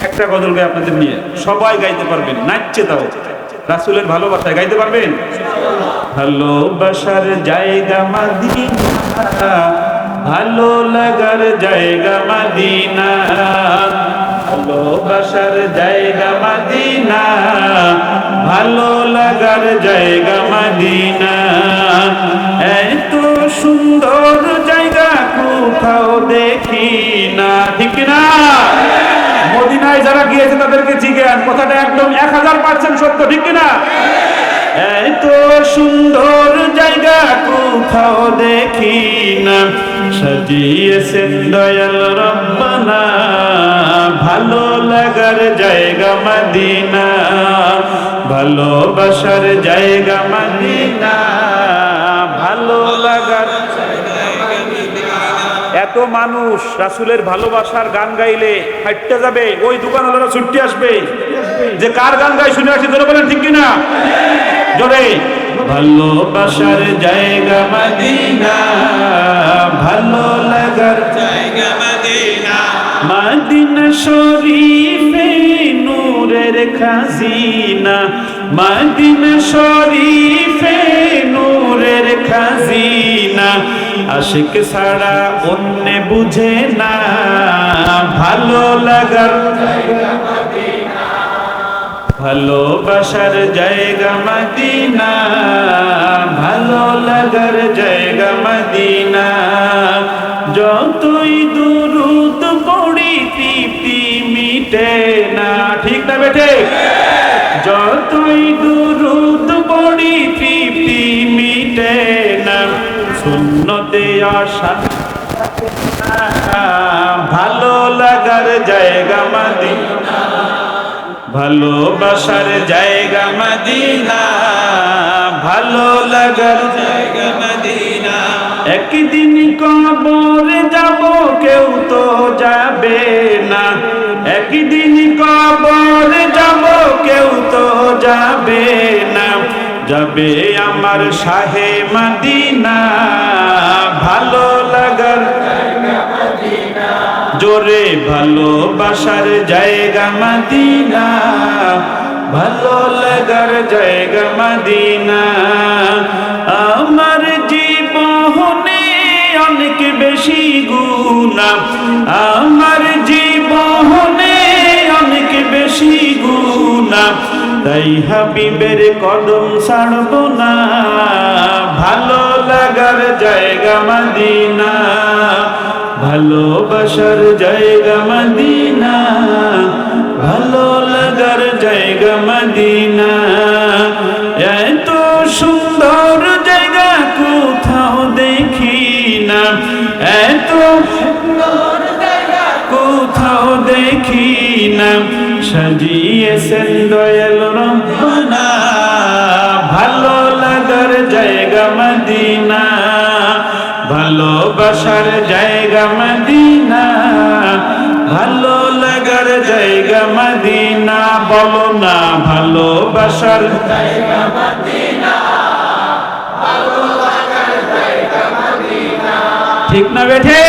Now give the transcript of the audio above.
একটা গজল গাই আপনাদের নিয়ে, সবাই গাইতে পারবেন, নাচছে তাও। রাসূলের ভালোবাসায় গাইতে পারবেন? ভালোবাসার জায়গা মদিনা, ভালো লাগার জায়গা মদিনা, ভালোবাসার জায়গা মদিনা, ভালো লাগার জায়গা মদিনা। এত সুন্দর জায়গা কোথাও দেখি না, ঠিক না? মদিনায় যারা গিয়েছে তাদেরকে জিজ্ঞাসা, কথাটা একদম 1000% সত্য, ঠিক না? এত সুন্দর জায়গা কোথাও দেখি না, সাজিয়েছেন দয়াল রব্বানা, ভালো লাগার জায়গা মদিনা, ভালোবাসার জায়গা মদিনা, ভালো লাগার। এত মানুষ রাসূলের ভালোবাসার গান গাইলে হাঁটতে যাবে, ওই দোকানওয়ালারা ছুটতে আসবে যে কার গান গাই শুনে আসি, জোরে বলেন ঠিক কিনা? জোরে। ভালোবাসার জায়গা মদিনা, ভালো লাগার জায়গা মদিনা, মদিনা শরীফে নূরের খাজিনা, মদিনা শরীফে নূরের খাজিনা, আশিক ছাড়া অন্য বুঝে না, ভালো লাগার জায়গা মদিনা, ভালোবাসার জায়গা মদিনা, ভালো লাগার জায়গা মদিনা। যতই দুরূদ পড়ি তৃপ্তি মিটে না, ঠিক না বেঠে? যতই দুরূদ পড়ি তৃপ্তি মিটে না, সুন্নতে আসা ভালো লাগার জায়গা মদিনা, ভালোবাসার জায়গা মদিনা, ভালো লাগার জায়গা মদিনা। একদিন কবরে যাব, কেউ তো যাবে না, একদিন কবরে যাব, কেউ তো যাবে না, যাবে আমার শাহে মদিনা, ভালো লাগার জায়গা মদিনা, জোরে ভালোবাসার জায়গা মদিনা, ভালো লাগার জায়গা মদিনা। আমার জীবনে অনেক বেশি গুনাহ, আমার জীবনে অনেক বেশি গুনাহ, তাই হাবিবের কদম ছাড়ব না, ভালো লাগার জায়গা মদিনা, ভালোবাসার জায়গা মদিনা, ভালো লাগার জায়গা মদিনা। এত সুন্দর জায়গা কোথাও দেখি না, এত সুন্দর জায়গা কোথাও দেখি না, সাজিয়েছেন দয়াল রব্বানা, ভালো লাগার জায়গা মদিনা, ভালোবাসার জায়গা মদিনা, ভালো লাগার জায়গা মদিনা। বলো না ভালোবাসার জায়গা মদিনা, ভালো লাগার জায়গা মদিনা, ঠিক না বেঠে?